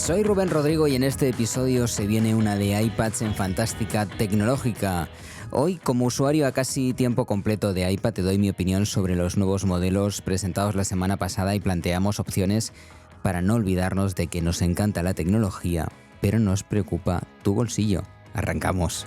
Soy Rubén Rodrigo y en este episodio se viene una de iPads en Fantástica Tecnológica. Hoy, como usuario a casi tiempo completo de iPad, te doy mi opinión sobre los nuevos modelos presentados la semana pasada y planteamos opciones para no olvidarnos de que nos encanta la tecnología, pero nos preocupa tu bolsillo. Arrancamos.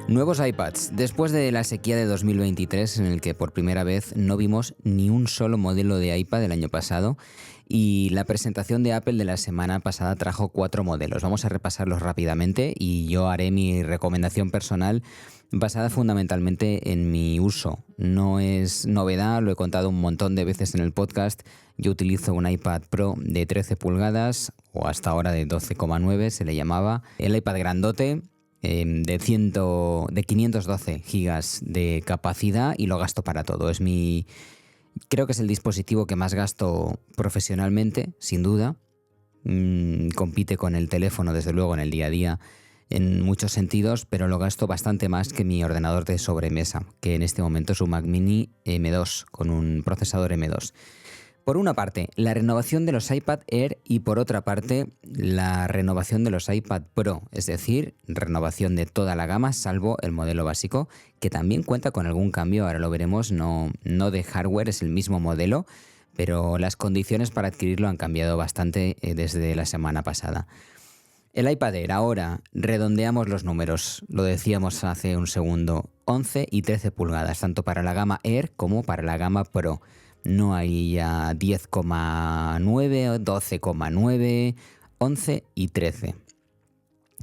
Nuevos iPads. Después de la sequía de 2023, en el que por primera vez no vimos ni un solo modelo de iPad el año pasado, y la presentación de Apple de la semana pasada trajo 4 modelos. Vamos a repasarlos rápidamente y yo haré mi recomendación personal basada fundamentalmente en mi uso. No es novedad, lo he contado un montón de veces en el podcast. Yo utilizo un iPad Pro de 13 pulgadas, o hasta ahora de 12,9 se le llamaba. El iPad grandote, de 512 gigas de capacidad, y lo gasto para todo. Creo que es el dispositivo que más gasto profesionalmente, sin duda. Compite con el teléfono, desde luego, en el día a día en muchos sentidos, pero lo gasto bastante más que mi ordenador de sobremesa, que en este momento es un Mac Mini M2 con un procesador M2. Por una parte, la renovación de los iPad Air y por otra parte, la renovación de los iPad Pro, es decir, renovación de toda la gama salvo el modelo básico, que también cuenta con algún cambio, ahora lo veremos, no de hardware, es el mismo modelo, pero las condiciones para adquirirlo han cambiado bastante desde la semana pasada. El iPad Air, ahora redondeamos los números, lo decíamos hace un segundo, 11 y 13 pulgadas, tanto para la gama Air como para la gama Pro. No hay ya 10,9, 12,9, 11 y 13.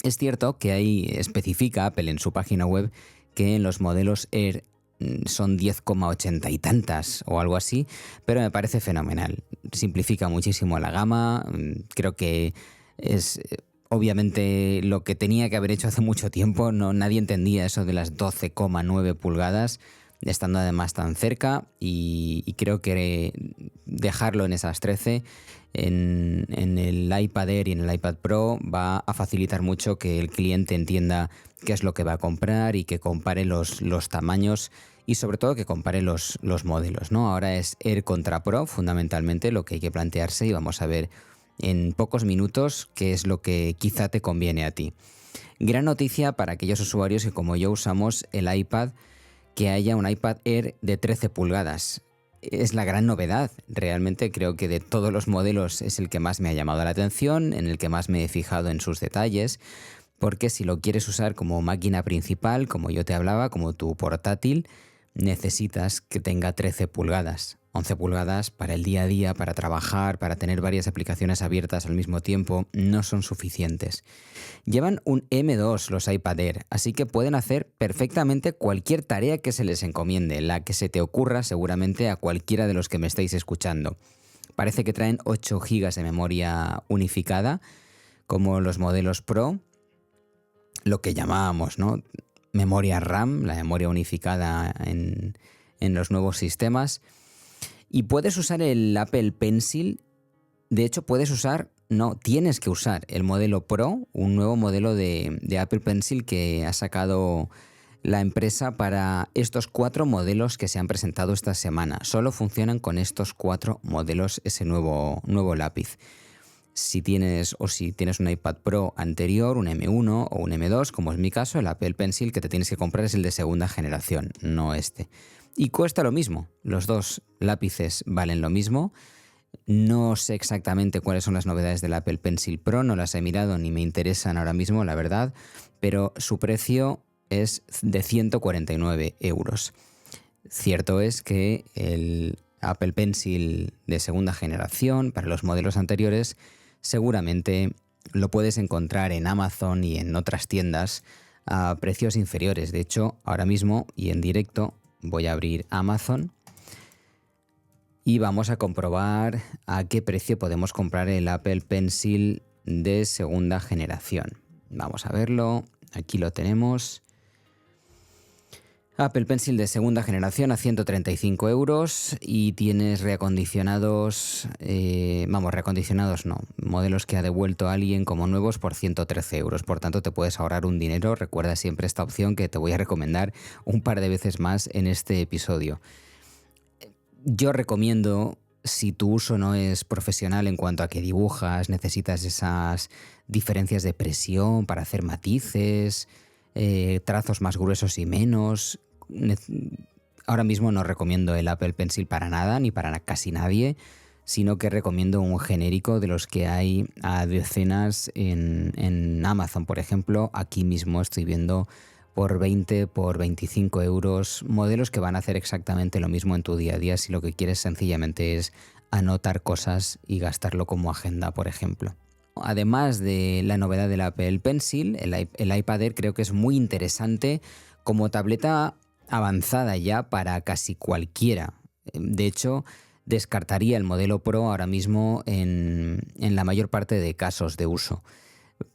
Es cierto que ahí especifica Apple en su página web que en los modelos Air son 10,80 y tantas o algo así, pero me parece fenomenal. Simplifica muchísimo la gama, creo que es obviamente lo que tenía que haber hecho hace mucho tiempo. Nadie entendía eso de las 12,9 pulgadas, estando además tan cerca, y creo que dejarlo en esas 13 en el iPad Air y en el iPad Pro va a facilitar mucho que el cliente entienda qué es lo que va a comprar y que compare los tamaños y sobre todo que compare los modelos, ¿no? Ahora es Air contra Pro fundamentalmente lo que hay que plantearse, y vamos a ver en pocos minutos qué es lo que quizá te conviene a ti. Gran noticia para aquellos usuarios que, como yo, usamos el iPad, que haya un iPad Air de 13 pulgadas. Es la gran novedad. Realmente creo que de todos los modelos es el que más me ha llamado la atención, en el que más me he fijado en sus detalles, porque si lo quieres usar como máquina principal, como yo te hablaba, como tu portátil, necesitas que tenga 13 pulgadas. 11 pulgadas para el día a día, para trabajar, para tener varias aplicaciones abiertas al mismo tiempo, no son suficientes. Llevan un M2 los iPad Air, así que pueden hacer perfectamente cualquier tarea que se les encomiende, la que se te ocurra seguramente a cualquiera de los que me estáis escuchando. Parece que traen 8 GB de memoria unificada, como los modelos Pro, lo que llamábamos, ¿no?, memoria RAM, la memoria unificada en los nuevos sistemas. Y puedes usar el Apple Pencil. De hecho, tienes que usar el modelo Pro, un nuevo modelo de Apple Pencil que ha sacado la empresa para estos 4 modelos que se han presentado esta semana. Solo funcionan con estos 4 modelos ese nuevo lápiz. Si tienes un iPad Pro anterior, un M1 o un M2, como es mi caso, el Apple Pencil que te tienes que comprar es el de segunda generación, no este. Y cuesta lo mismo, los dos lápices valen lo mismo. No sé exactamente cuáles son las novedades del Apple Pencil Pro, no las he mirado ni me interesan ahora mismo, la verdad, pero su precio es de 149 euros. Cierto es que el Apple Pencil de segunda generación, para los modelos anteriores, seguramente lo puedes encontrar en Amazon y en otras tiendas a precios inferiores. De hecho, ahora mismo y en directo voy a abrir Amazon y vamos a comprobar a qué precio podemos comprar el Apple Pencil de segunda generación. Vamos a verlo. Aquí lo tenemos. Apple Pencil de segunda generación a 135 euros y tienes reacondicionados, reacondicionados no, modelos que ha devuelto alguien como nuevos por 113 euros. Por tanto, te puedes ahorrar un dinero. Recuerda siempre esta opción que te voy a recomendar un par de veces más en este episodio. Yo recomiendo, si tu uso no es profesional en cuanto a que dibujas, necesitas esas diferencias de presión para hacer matices, trazos más gruesos y menos. Ahora mismo no recomiendo el Apple Pencil para nada, ni para casi nadie, sino que recomiendo un genérico de los que hay a decenas en Amazon, por ejemplo. Aquí mismo estoy viendo por 20, por 25 euros, modelos que van a hacer exactamente lo mismo en tu día a día si lo que quieres sencillamente es anotar cosas y gastarlo como agenda, por ejemplo. Además de la novedad del Apple Pencil, el iPad Air creo que es muy interesante como tableta avanzada ya para casi cualquiera. De hecho, descartaría el modelo Pro ahora mismo en la mayor parte de casos de uso.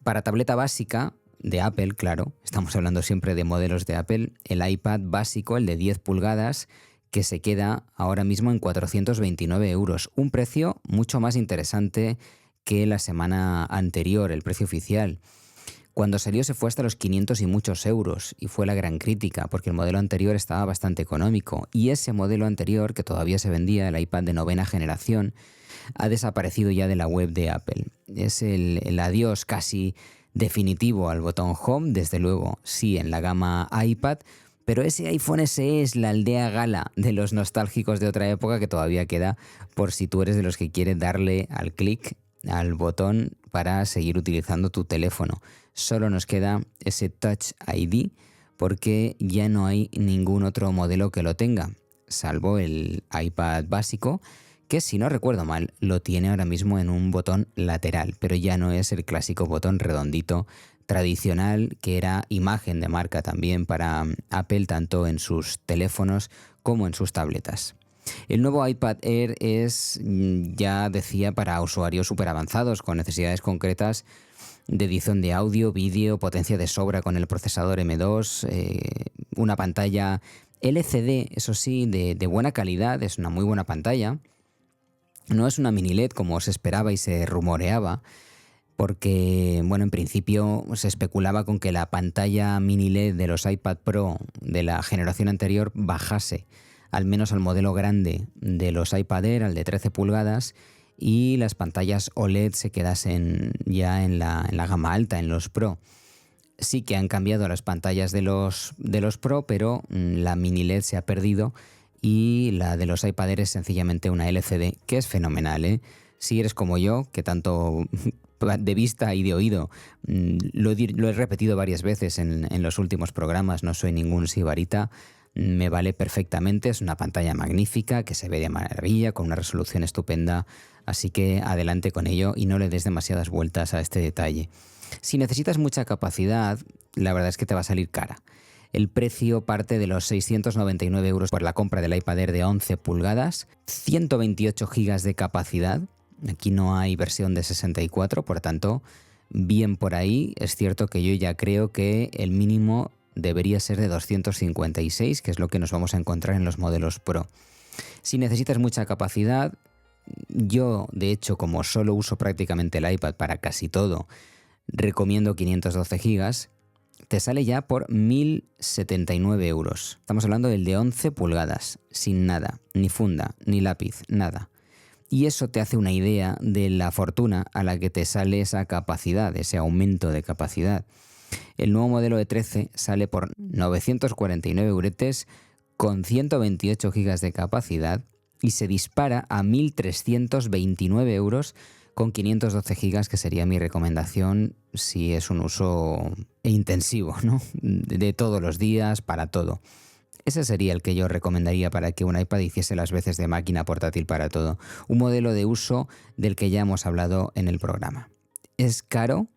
Para tableta básica de Apple, claro, estamos hablando siempre de modelos de Apple, el iPad básico, el de 10 pulgadas, que se queda ahora mismo en 429 euros. Un precio mucho más interesante que la semana anterior, el precio oficial. Cuando salió se fue hasta los 500 y muchos euros y fue la gran crítica porque el modelo anterior estaba bastante económico y ese modelo anterior que todavía se vendía, el iPad de novena generación, ha desaparecido ya de la web de Apple. Es el adiós casi definitivo al botón Home, desde luego sí en la gama iPad, pero ese iPhone SE es la aldea gala de los nostálgicos de otra época que todavía queda por si tú eres de los que quiere darle al clic al botón para seguir utilizando tu teléfono. Solo nos queda ese Touch ID porque ya no hay ningún otro modelo que lo tenga, salvo el iPad básico, que si no recuerdo mal lo tiene ahora mismo en un botón lateral, pero ya no es el clásico botón redondito tradicional que era imagen de marca también para Apple tanto en sus teléfonos como en sus tabletas. El nuevo iPad Air es, ya decía, para usuarios súper avanzados con necesidades concretas de edición de audio, vídeo, potencia de sobra con el procesador M2, una pantalla LCD, eso sí, de buena calidad, es una muy buena pantalla. No es una mini LED como se esperaba y se rumoreaba, porque, bueno, en principio se especulaba con que la pantalla mini LED de los iPad Pro de la generación anterior bajase, al menos al modelo grande de los iPad Air, al de 13 pulgadas, y las pantallas OLED se quedasen ya en la gama alta, en los Pro. Sí que han cambiado las pantallas de los Pro, pero la mini LED se ha perdido y la de los iPad Air es sencillamente una LCD, que es fenomenal, ¿eh? Si eres como yo, que tanto de vista y de oído lo he repetido varias veces en los últimos programas, no soy ningún sibarita, me vale perfectamente, es una pantalla magnífica que se ve de maravilla, con una resolución estupenda, así que adelante con ello y no le des demasiadas vueltas a este detalle. Si necesitas mucha capacidad, la verdad es que te va a salir cara. El precio parte de los 699 euros por la compra del iPad Air de 11 pulgadas, 128 GB de capacidad, aquí no hay versión de 64, por tanto, bien por ahí. Es cierto que yo ya creo que el mínimo debería ser de 256, que es lo que nos vamos a encontrar en los modelos Pro. Si necesitas mucha capacidad, yo de hecho como solo uso prácticamente el iPad para casi todo, recomiendo 512 GB, te sale ya por 1.079 euros. Estamos hablando del de 11 pulgadas, sin nada, ni funda, ni lápiz, nada. Y eso te hace una idea de la fortuna a la que te sale esa capacidad, ese aumento de capacidad. El nuevo modelo de 13 sale por 949 euretes con 128 GB de capacidad y se dispara a 1.329 euros con 512 GB, que sería mi recomendación si es un uso intensivo, ¿no? De todos los días, para todo. Ese sería el que yo recomendaría para que un iPad hiciese las veces de máquina portátil para todo. Un modelo de uso del que ya hemos hablado en el programa. ¿Es caro?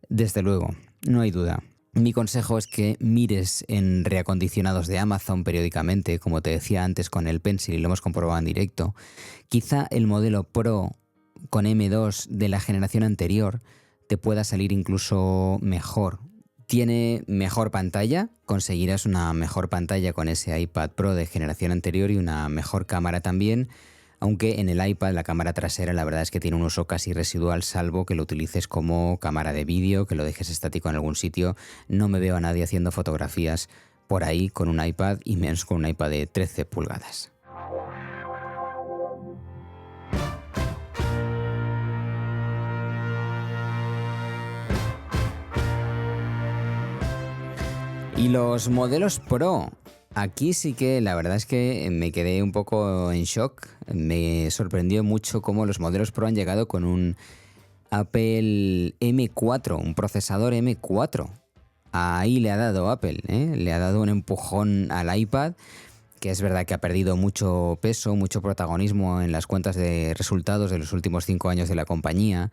Desde luego, no hay duda. Mi consejo es que mires en reacondicionados de Amazon periódicamente, como te decía antes con el Pencil y lo hemos comprobado en directo. Quizá el modelo Pro con M2 de la generación anterior te pueda salir incluso mejor Tiene mejor pantalla, conseguirás una mejor pantalla con ese iPad Pro de generación anterior y una mejor cámara también, aunque en el iPad la cámara trasera la verdad es que tiene un uso casi residual, salvo que lo utilices como cámara de vídeo, que lo dejes estático en algún sitio. No me veo a nadie haciendo fotografías por ahí con un iPad y menos con un iPad de 13 pulgadas. Y los modelos Pro, aquí sí que la verdad es que me quedé un poco en shock. Me sorprendió mucho cómo los modelos Pro han llegado con un Apple M4, un procesador M4. Ahí le ha dado Apple, ¿eh? Le ha dado un empujón al iPad, que es verdad que ha perdido mucho peso, mucho protagonismo en las cuentas de resultados de los últimos 5 años de la compañía.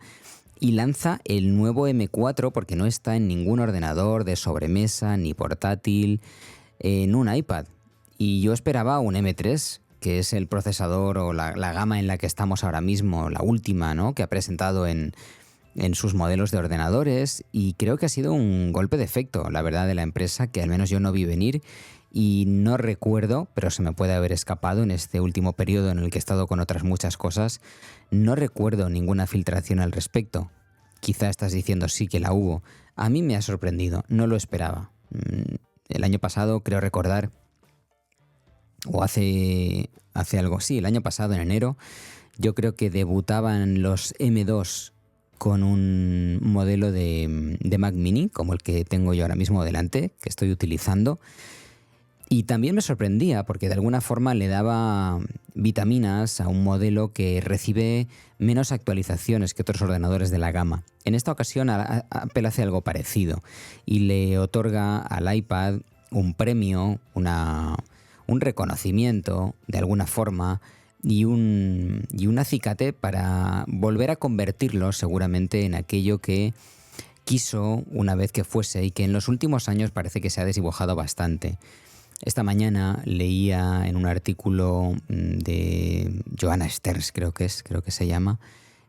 Y lanza el nuevo M4 porque no está en ningún ordenador de sobremesa ni portátil, en un iPad. Y yo esperaba un M3, que es el procesador o la gama en la que estamos ahora mismo, la última, ¿no?, que ha presentado en sus modelos de ordenadores, y creo que ha sido un golpe de efecto, la verdad, de la empresa, que al menos yo no vi venir y no recuerdo, pero se me puede haber escapado en este último periodo en el que he estado con otras muchas cosas, no recuerdo ninguna filtración al respecto. Quizá estás diciendo sí que la hubo. A mí me ha sorprendido, no lo esperaba. El año pasado, creo recordar, o hace algo, sí, el año pasado, en enero, yo creo que debutaban los M2 con un modelo de Mac Mini, como el que tengo yo ahora mismo delante, que estoy utilizando. Y también me sorprendía porque de alguna forma le daba vitaminas a un modelo que recibe menos actualizaciones que otros ordenadores de la gama. En esta ocasión Apple hace algo parecido y le otorga al iPad un premio, un reconocimiento de alguna forma y un acicate para volver a convertirlo seguramente en aquello que quiso una vez que fuese y que en los últimos años parece que se ha desdibujado bastante. Esta mañana leía en un artículo de Joanna Sterns, creo que se llama,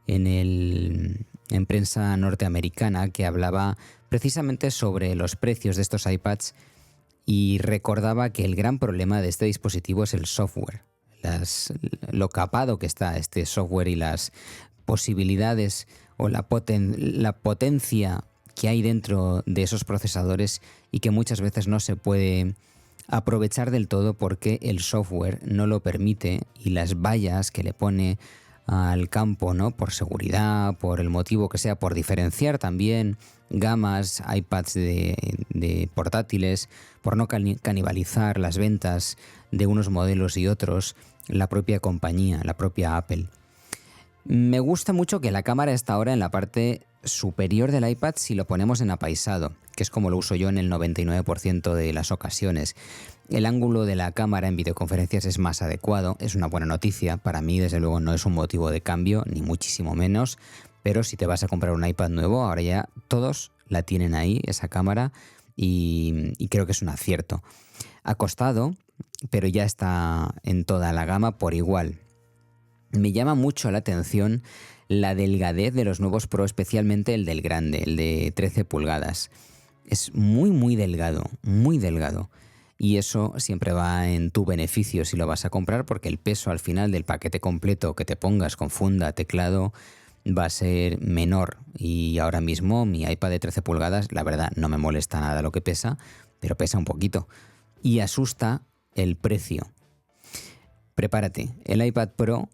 en prensa norteamericana, que hablaba precisamente sobre los precios de estos iPads y recordaba que el gran problema de este dispositivo es el software, lo capado que está este software y las posibilidades o la potencia que hay dentro de esos procesadores y que muchas veces no se puede aprovechar del todo porque el software no lo permite y las vallas que le pone al campo, ¿no?, por seguridad, por el motivo que sea, por diferenciar también gamas, iPads de portátiles, por no canibalizar las ventas de unos modelos y otros, la propia compañía, la propia Apple. Me gusta mucho que la cámara está ahora en la parte superior del iPad si lo ponemos en apaisado, que es como lo uso yo en el 99% de las ocasiones. El ángulo de la cámara en videoconferencias es más adecuado, es una buena noticia. Para mí, desde luego, no es un motivo de cambio, ni muchísimo menos, pero si te vas a comprar un iPad nuevo, ahora ya todos la tienen ahí, esa cámara, y creo que es un acierto. Ha costado, pero ya está en toda la gama por igual. Me llama mucho la atención la delgadez de los nuevos Pro, especialmente el del grande, el de 13 pulgadas. Es muy, muy delgado, muy delgado. Y eso siempre va en tu beneficio si lo vas a comprar, porque el peso al final del paquete completo que te pongas con funda, teclado, va a ser menor. Y ahora mismo mi iPad de 13 pulgadas, la verdad, no me molesta nada lo que pesa, pero pesa un poquito. Y asusta el precio. Prepárate, el iPad Pro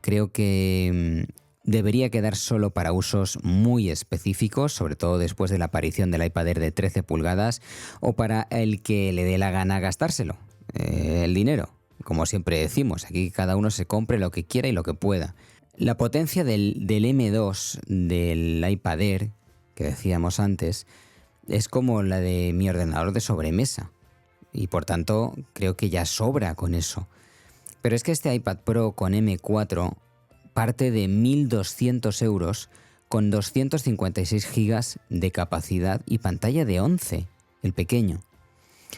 creo que debería quedar solo para usos muy específicos, sobre todo después de la aparición del iPad Air de 13 pulgadas, o para el que le dé la gana gastárselo, el dinero. Como siempre decimos, aquí cada uno se compre lo que quiera y lo que pueda. La potencia del M2 del iPad Air, que decíamos antes, es como la de mi ordenador de sobremesa. Y por tanto, creo que ya sobra con eso. Pero es que este iPad Pro con M4 parte de 1.200 euros con 256 gigas de capacidad y pantalla de 11, el pequeño.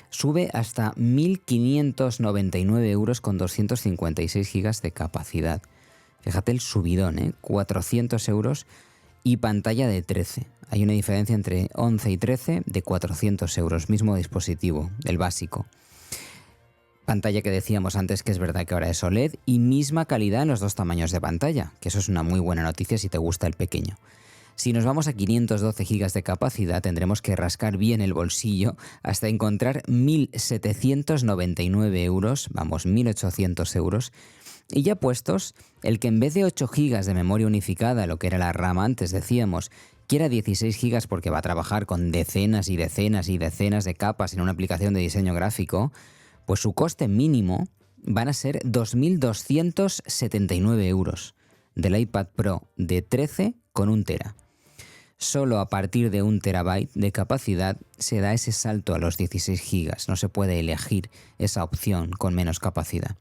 Sube hasta 1.599 euros con 256 gigas de capacidad. Fíjate el subidón, 400 euros y pantalla de 13. Hay una diferencia entre 11 y 13 de 400 euros, mismo dispositivo, el básico. Pantalla que decíamos antes que es verdad que ahora es OLED y misma calidad en los dos tamaños de pantalla, que eso es una muy buena noticia si te gusta el pequeño. Si nos vamos a 512 GB de capacidad tendremos que rascar bien el bolsillo hasta encontrar 1.799 euros, vamos, 1.800 euros. Y ya puestos, el que en vez de 8 GB de memoria unificada, lo que era la RAM antes decíamos, quiera 16 GB porque va a trabajar con decenas y decenas y decenas de capas en una aplicación de diseño gráfico, pues su coste mínimo van a ser 2.279 euros del iPad Pro de 13 con 1 tera. Solo a partir de 1 terabyte de capacidad se da ese salto a los 16 GB. No se puede elegir esa opción con menos capacidad.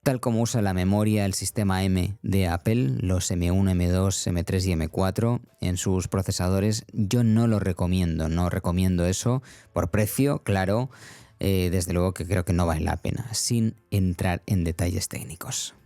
Tal como usa la memoria el sistema M de Apple, los M1, M2, M3 y M4 en sus procesadores, yo no lo recomiendo. No recomiendo eso por precio, claro. Desde luego que creo que no vale la pena, sin entrar en detalles técnicos.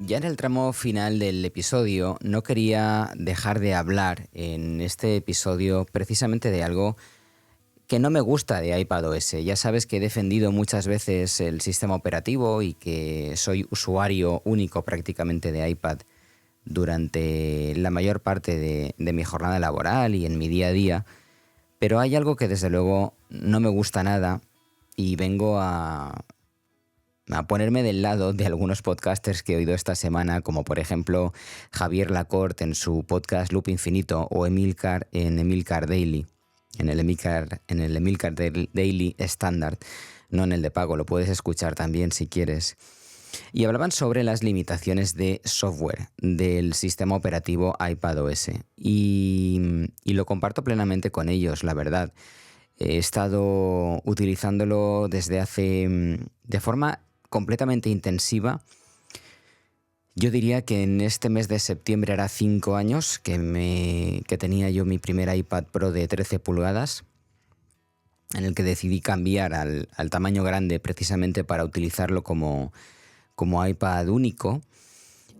Ya en el tramo final del episodio no quería dejar de hablar en este episodio precisamente de algo que no me gusta de iPadOS. Ya sabes que he defendido muchas veces el sistema operativo y que soy usuario único prácticamente de iPad durante la mayor parte de mi jornada laboral y en mi día a día, pero hay algo que desde luego no me gusta nada y vengo a ponerme del lado de algunos podcasters que he oído esta semana, como por ejemplo Javier Lacorte en su podcast Loop Infinito o Emilcar en Emilcar Daily, en el Emilcar Daily Standard, no en el de pago, lo puedes escuchar también si quieres. Y hablaban sobre las limitaciones de software del sistema operativo iPadOS y lo comparto plenamente con ellos, la verdad. He estado utilizándolo de forma completamente intensiva. Yo diría que en este mes de septiembre hará 5 años que tenía yo mi primer iPad Pro de 13 pulgadas, en el que decidí cambiar al tamaño grande precisamente para utilizarlo como iPad único.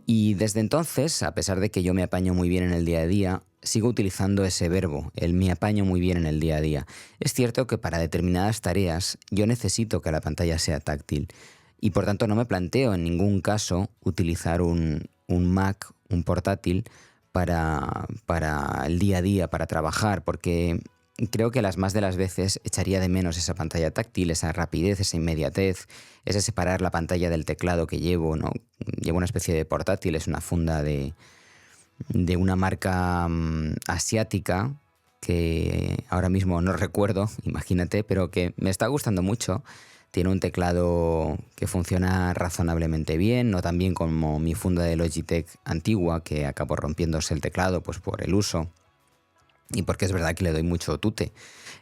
Y desde entonces, a pesar de que yo me apaño muy bien en el día a día, sigo utilizando ese verbo, el me apaño muy bien en el día a día. Es cierto que para determinadas tareas yo necesito que la pantalla sea táctil y por tanto no me planteo en ningún caso utilizar un Mac, un portátil, para el día a día, para trabajar, porque creo que las más de las veces echaría de menos esa pantalla táctil, esa rapidez, esa inmediatez, ese separar la pantalla del teclado que llevo, ¿no? Llevo una especie de portátil, es una funda de una marca asiática que ahora mismo no recuerdo, imagínate, pero que me está gustando mucho. Tiene un teclado que funciona razonablemente bien, no tan bien como mi funda de Logitech antigua, que acabó rompiéndose el teclado pues por el uso. Y porque es verdad que le doy mucho tute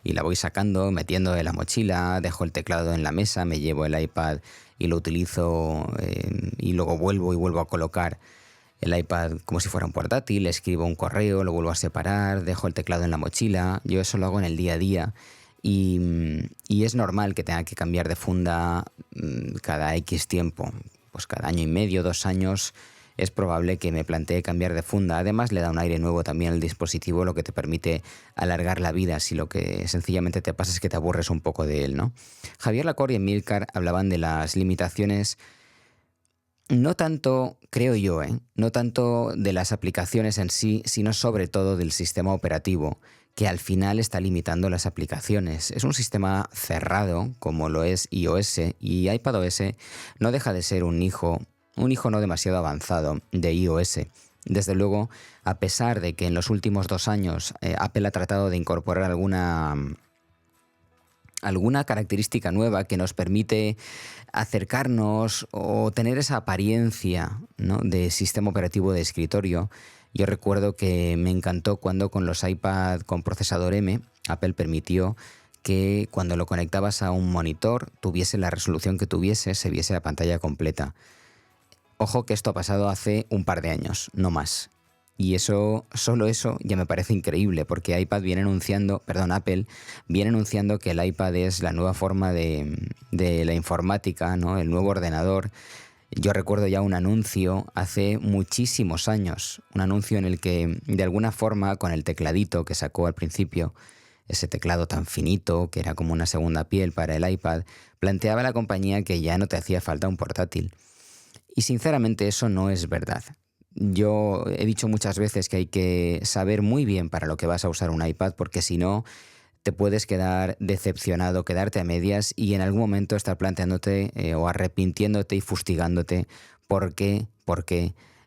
y la voy sacando, metiendo en la mochila, dejo el teclado en la mesa, me llevo el iPad y lo utilizo y luego vuelvo a colocar el iPad como si fuera un portátil, escribo un correo, lo vuelvo a separar, dejo el teclado en la mochila. Yo eso lo hago en el día a día y es normal que tenga que cambiar de funda cada X tiempo, pues cada año y medio, 2 años. Es probable que me plantee cambiar de funda. Además, le da un aire nuevo también al dispositivo, lo que te permite alargar la vida si lo que sencillamente te pasa es que te aburres un poco de él, ¿no? Javier Lacorte y Emilcar hablaban de las limitaciones, no tanto, creo yo, no tanto de las aplicaciones en sí, sino sobre todo del sistema operativo, que al final está limitando las aplicaciones. Es un sistema cerrado, como lo es iOS, y iPadOS no deja de ser un hijo no demasiado avanzado de iOS. Desde luego, a pesar de que en los últimos 2 años Apple ha tratado de incorporar alguna característica nueva que nos permite acercarnos o tener esa apariencia, ¿no?, de sistema operativo de escritorio. Yo recuerdo que me encantó cuando con los iPad con procesador M, Apple permitió que cuando lo conectabas a un monitor, tuviese la resolución que tuviese, se viese la pantalla completa. Ojo que esto ha pasado hace un par de años, no más. Y solo eso ya me parece increíble, porque Apple viene anunciando que el iPad es la nueva forma de la informática, ¿no? El nuevo ordenador. Yo recuerdo ya un anuncio hace muchísimos años, un anuncio en el que de alguna forma con el tecladito que sacó al principio, ese teclado tan finito que era como una segunda piel para el iPad, planteaba a la compañía que ya no te hacía falta un portátil. Y sinceramente eso no es verdad. Yo he dicho muchas veces que hay que saber muy bien para lo que vas a usar un iPad, porque si no te puedes quedar decepcionado, quedarte a medias y en algún momento estar planteándote o arrepintiéndote y fustigándote por qué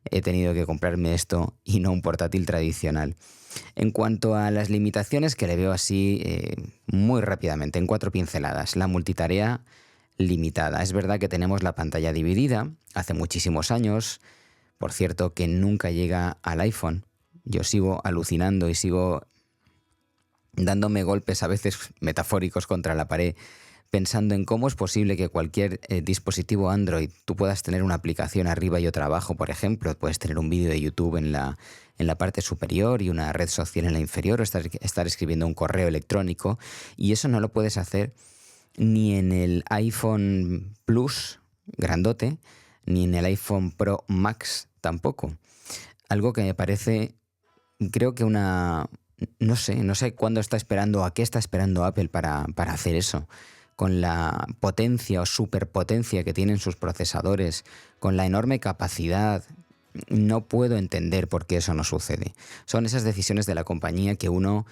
he tenido que comprarme esto y no un portátil tradicional. En cuanto a las limitaciones, que le veo así muy rápidamente, en 4 pinceladas, la multitarea limitada. Es verdad que tenemos la pantalla dividida, hace muchísimos años, por cierto, que nunca llega al iPhone. Yo sigo alucinando y sigo dándome golpes a veces metafóricos contra la pared, pensando en cómo es posible que cualquier dispositivo Android tú puedas tener una aplicación arriba y otra abajo, por ejemplo. Puedes tener un vídeo de YouTube en la parte superior y una red social en la inferior, o estar escribiendo un correo electrónico, y eso no lo puedes hacer ni en el iPhone Plus grandote, ni en el iPhone Pro Max tampoco. Algo que me parece, creo que no sé cuándo está esperando, a qué está esperando Apple para hacer eso. Con la potencia o superpotencia que tienen sus procesadores, con la enorme capacidad, no puedo entender por qué eso no sucede. Son esas decisiones de la compañía que uno,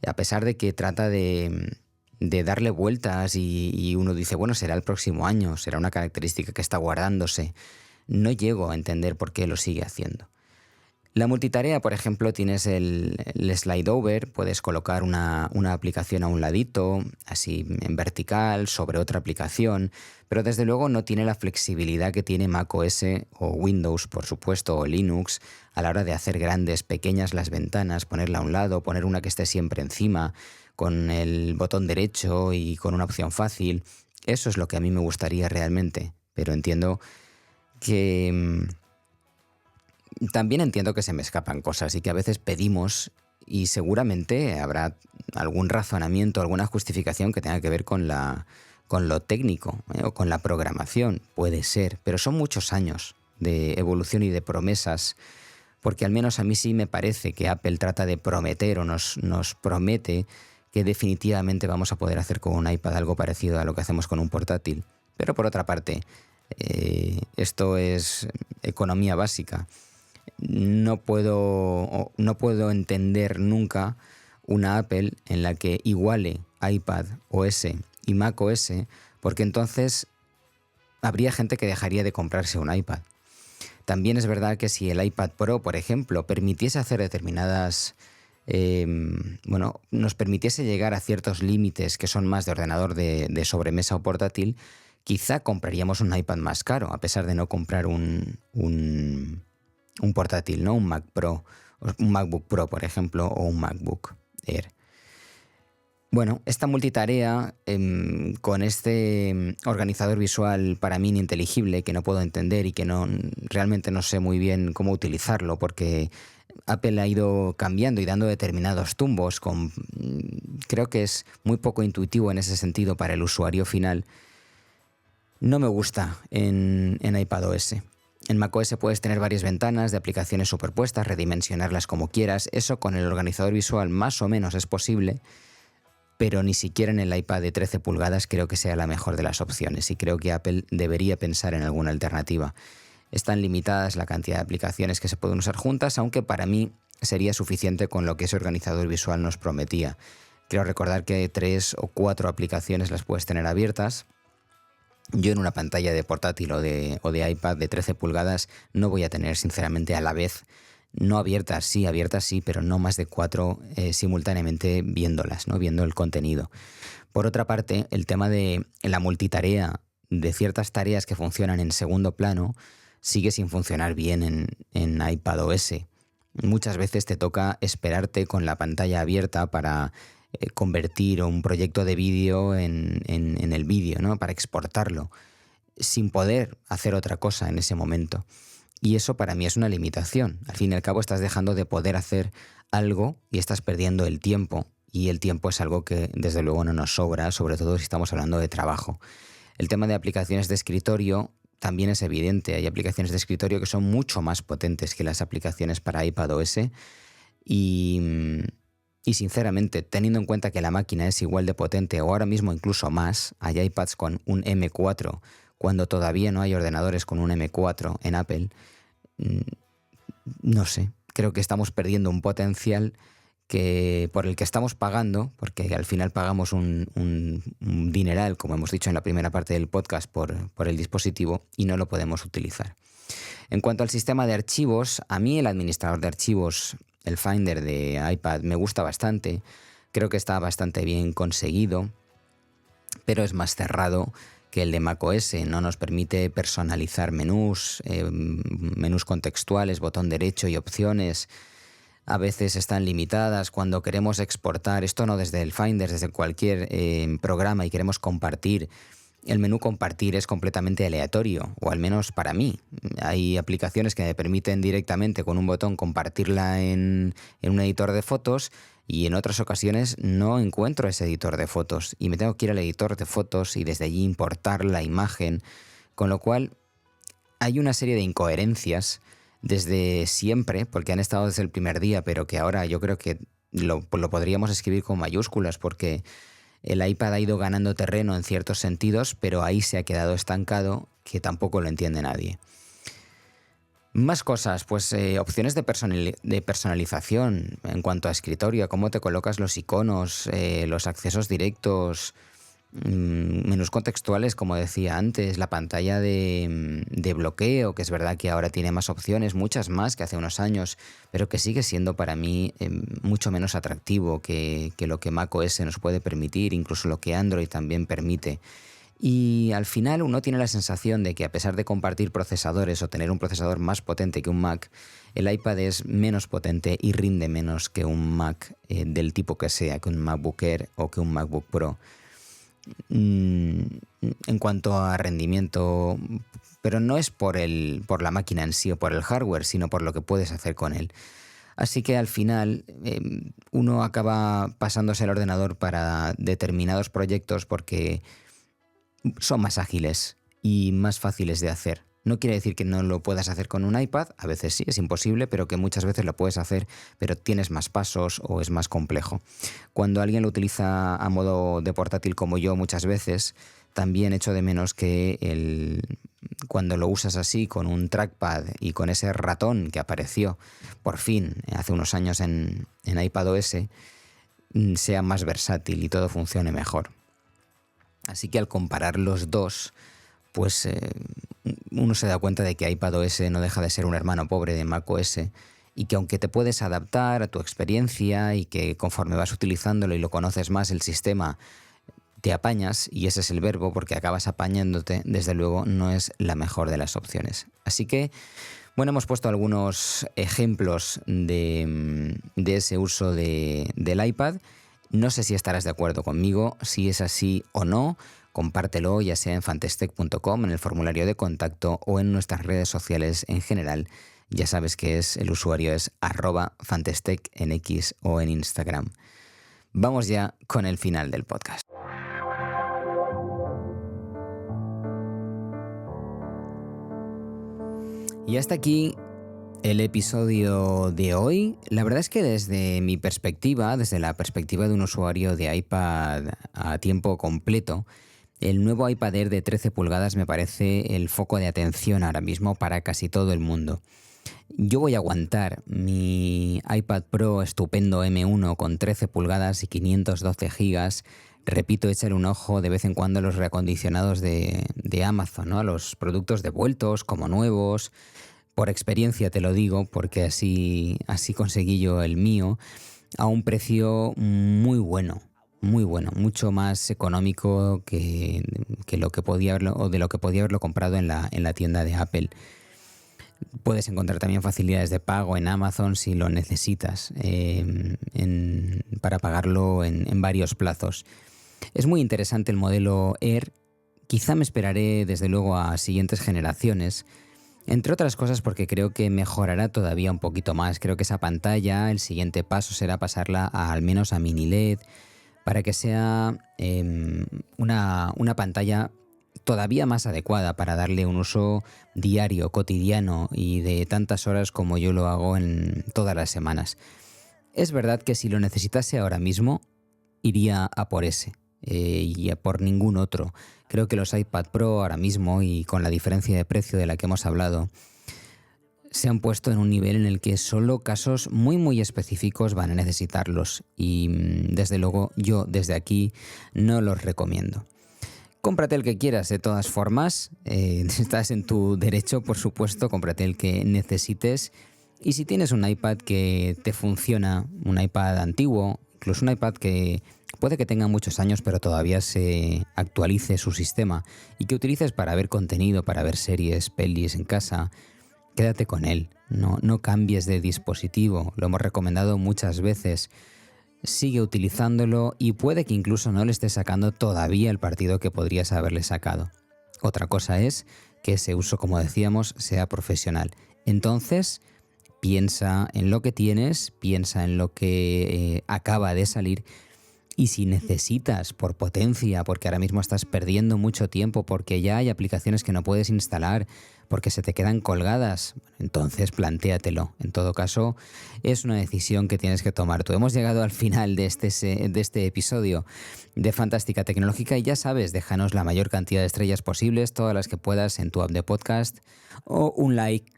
a pesar de que trata de darle vueltas y uno dice, bueno, será el próximo año, será una característica que está guardándose, no llego a entender por qué lo sigue haciendo. La multitarea, por ejemplo, tienes el slide over, puedes colocar una aplicación a un ladito, así en vertical, sobre otra aplicación, pero desde luego no tiene la flexibilidad que tiene macOS o Windows, por supuesto, o Linux, a la hora de hacer grandes, pequeñas las ventanas, ponerla a un lado, poner una que esté siempre encima, con el botón derecho y con una opción fácil. Eso es lo que a mí me gustaría realmente, pero entiendo que también entiendo que se me escapan cosas y que a veces pedimos y seguramente habrá algún razonamiento, alguna justificación que tenga que ver con lo técnico o con la programación. Puede ser, pero son muchos años de evolución y de promesas, porque al menos a mí sí me parece que Apple trata de prometer o nos promete que definitivamente vamos a poder hacer con un iPad algo parecido a lo que hacemos con un portátil. Pero por otra parte, esto es economía básica. No puedo entender nunca una Apple en la que iguale iPad OS y Mac OS, porque entonces habría gente que dejaría de comprarse un iPad. También es verdad que si el iPad Pro, por ejemplo, permitiese hacer determinadas nos permitiese llegar a ciertos límites que son más de ordenador de sobremesa o portátil, quizá compraríamos un iPad más caro, a pesar de no comprar un portátil, ¿no? Un Mac Pro, un MacBook Pro, por ejemplo, o un MacBook Air. Bueno, esta multitarea con este organizador visual para mí ininteligible, que no puedo entender y que realmente no sé muy bien cómo utilizarlo, porque Apple ha ido cambiando y dando determinados tumbos, creo que es muy poco intuitivo en ese sentido para el usuario final. No me gusta en iPadOS. En macOS puedes tener varias ventanas de aplicaciones superpuestas, redimensionarlas como quieras. Eso con el organizador visual más o menos es posible, pero ni siquiera en el iPad de 13 pulgadas creo que sea la mejor de las opciones y creo que Apple debería pensar en alguna alternativa. Están limitadas la cantidad de aplicaciones que se pueden usar juntas, aunque para mí sería suficiente con lo que ese organizador visual nos prometía. Quiero recordar que 3 o 4 aplicaciones las puedes tener abiertas. Yo en una pantalla de portátil o de iPad de 13 pulgadas no voy a tener sinceramente a la vez, no abiertas sí, pero no más de 4 simultáneamente viéndolas, ¿no? Viendo el contenido. Por otra parte, el tema de la multitarea, de ciertas tareas que funcionan en segundo plano, sigue sin funcionar bien en iPadOS. Muchas veces te toca esperarte con la pantalla abierta para convertir un proyecto de vídeo en el vídeo, ¿no? Para exportarlo, sin poder hacer otra cosa en ese momento. Y eso para mí es una limitación. Al fin y al cabo estás dejando de poder hacer algo y estás perdiendo el tiempo. Y el tiempo es algo que desde luego no nos sobra, sobre todo si estamos hablando de trabajo. El tema de aplicaciones de escritorio también es evidente. Hay aplicaciones de escritorio que son mucho más potentes que las aplicaciones para iPadOS y sinceramente, teniendo en cuenta que la máquina es igual de potente o ahora mismo incluso más, hay iPads con un M4 cuando todavía no hay ordenadores con un M4 en Apple, no sé, creo que estamos perdiendo un potencial por el que estamos pagando, porque al final pagamos un dineral, como hemos dicho en la primera parte del podcast, por el dispositivo y no lo podemos utilizar. En cuanto al sistema de archivos, a mí el administrador de archivos, el Finder de iPad, me gusta bastante. Creo que está bastante bien conseguido, pero es más cerrado que el de macOS. No nos permite personalizar menús contextuales, botón derecho y opciones. A veces están limitadas cuando queremos exportar, esto no desde el Finder, desde cualquier programa y queremos compartir. El menú compartir es completamente aleatorio, o al menos para mí. Hay aplicaciones que me permiten directamente con un botón compartirla en un editor de fotos y en otras ocasiones no encuentro ese editor de fotos y me tengo que ir al editor de fotos y desde allí importar la imagen, con lo cual hay una serie de incoherencias desde siempre, porque han estado desde el primer día, pero que ahora yo creo que lo podríamos escribir con mayúsculas porque el iPad ha ido ganando terreno en ciertos sentidos, pero ahí se ha quedado estancado, que tampoco lo entiende nadie. Más cosas, pues opciones de personalización en cuanto a escritorio, cómo te colocas los iconos, los accesos directos, menús contextuales, como decía antes, la pantalla de bloqueo, que es verdad que ahora tiene más opciones, muchas más que hace unos años, pero que sigue siendo para mí mucho menos atractivo que lo que macOS nos puede permitir, incluso lo que Android también permite. Y al final uno tiene la sensación de que a pesar de compartir procesadores o tener un procesador más potente que un Mac, el iPad es menos potente y rinde menos que un Mac del tipo que sea, que un MacBook Air o que un MacBook Pro. En cuanto a rendimiento, pero no es por la máquina en sí o por el hardware, sino por lo que puedes hacer con él. Así que al final uno acaba pasándose el ordenador para determinados proyectos porque son más ágiles y más fáciles de hacer. No quiere decir que no lo puedas hacer con un iPad, a veces sí, es imposible, pero que muchas veces lo puedes hacer, pero tienes más pasos o es más complejo. Cuando alguien lo utiliza a modo de portátil como yo muchas veces, también echo de menos que cuando lo usas así, con un trackpad y con ese ratón que apareció por fin hace unos años en iPadOS, sea más versátil y todo funcione mejor. Así que al comparar los dos, pues uno se da cuenta de que iPadOS no deja de ser un hermano pobre de macOS y que aunque te puedes adaptar a tu experiencia y que conforme vas utilizándolo y lo conoces más el sistema, te apañas, y ese es el verbo porque acabas apañándote, desde luego no es la mejor de las opciones. Así que, bueno, hemos puesto algunos ejemplos de ese uso del iPad. No sé si estarás de acuerdo conmigo, si es así o no. Compártelo ya sea en fantastec.com, en el formulario de contacto o en nuestras redes sociales en general. Ya sabes que el usuario es @fantastec en X o en Instagram. Vamos ya con el final del podcast. Y hasta aquí el episodio de hoy. La verdad es que desde mi perspectiva, desde la perspectiva de un usuario de iPad a tiempo completo, el nuevo iPad Air de 13 pulgadas me parece el foco de atención ahora mismo para casi todo el mundo. Yo voy a aguantar mi iPad Pro estupendo M1 con 13 pulgadas y 512 gigas. Repito, echar un ojo de vez en cuando a los reacondicionados de Amazon, ¿no? A los productos devueltos como nuevos. Por experiencia te lo digo, porque así conseguí yo el mío, a un precio muy bueno, mucho más económico que lo que podía haberlo, o de lo que podía haberlo comprado en la tienda de Apple. Puedes encontrar también facilidades de pago en Amazon si lo necesitas, para pagarlo en varios plazos. Es muy interesante el modelo Air. Quizá me esperaré desde luego a siguientes generaciones, entre otras cosas porque creo que mejorará todavía un poquito más. Creo que esa pantalla, el siguiente paso será pasarla al menos a mini LED, para que sea una pantalla todavía más adecuada para darle un uso diario, cotidiano y de tantas horas como yo lo hago en todas las semanas. Es verdad que si lo necesitase ahora mismo, iría a por ese y a por ningún otro. Creo que los iPad Pro ahora mismo, y con la diferencia de precio de la que hemos hablado, se han puesto en un nivel en el que solo casos muy específicos van a necesitarlos, y desde luego yo desde aquí no los recomiendo. Cómprate el que quieras, de todas formas, estás en tu derecho, por supuesto, cómprate el que necesites. Y si tienes un iPad que te funciona, un iPad antiguo, incluso un iPad que puede que tenga muchos años pero todavía se actualice su sistema y que utilices para ver contenido, para ver series, pelis en casa, quédate con él. No cambies de dispositivo, lo hemos recomendado muchas veces. Sigue utilizándolo y puede que incluso no le estés sacando todavía el partido que podrías haberle sacado. Otra cosa es que ese uso, como decíamos, sea profesional. Entonces, piensa en lo que tienes, piensa en lo que acaba de salir, y si necesitas por potencia, porque ahora mismo estás perdiendo mucho tiempo, porque ya hay aplicaciones que no puedes instalar, porque se te quedan colgadas, entonces plantéatelo. En todo caso, es una decisión que tienes que tomar tú. Hemos llegado al final de este episodio de Fantástica Tecnológica y ya sabes, déjanos la mayor cantidad de estrellas posibles, todas las que puedas en tu app de podcast, o un like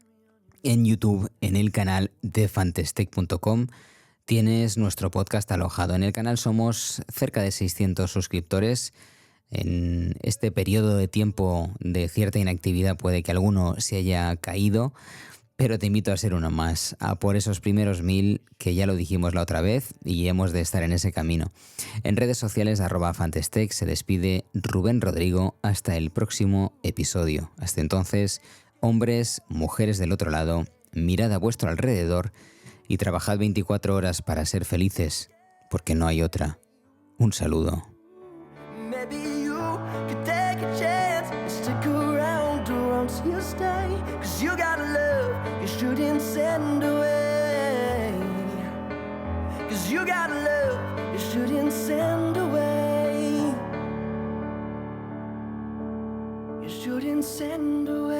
en YouTube en el canal de fantastech.com. Tienes nuestro podcast alojado. En el canal somos cerca de 600 suscriptores. En este periodo de tiempo de cierta inactividad puede que alguno se haya caído, pero te invito a ser uno más, a por esos primeros 1000, que ya lo dijimos la otra vez y hemos de estar en ese camino. En redes sociales @fantastech se despide Rubén Rodrigo. Hasta el próximo episodio. Hasta entonces, hombres, mujeres del otro lado, mirad a vuestro alrededor y trabajad 24 horas para ser felices, porque no hay otra. Un saludo. Maybe you could take a chance and stick around, or else you stay, 'cause you got love you shouldn't send away, 'cause you got love you shouldn't send away, you shouldn't send away.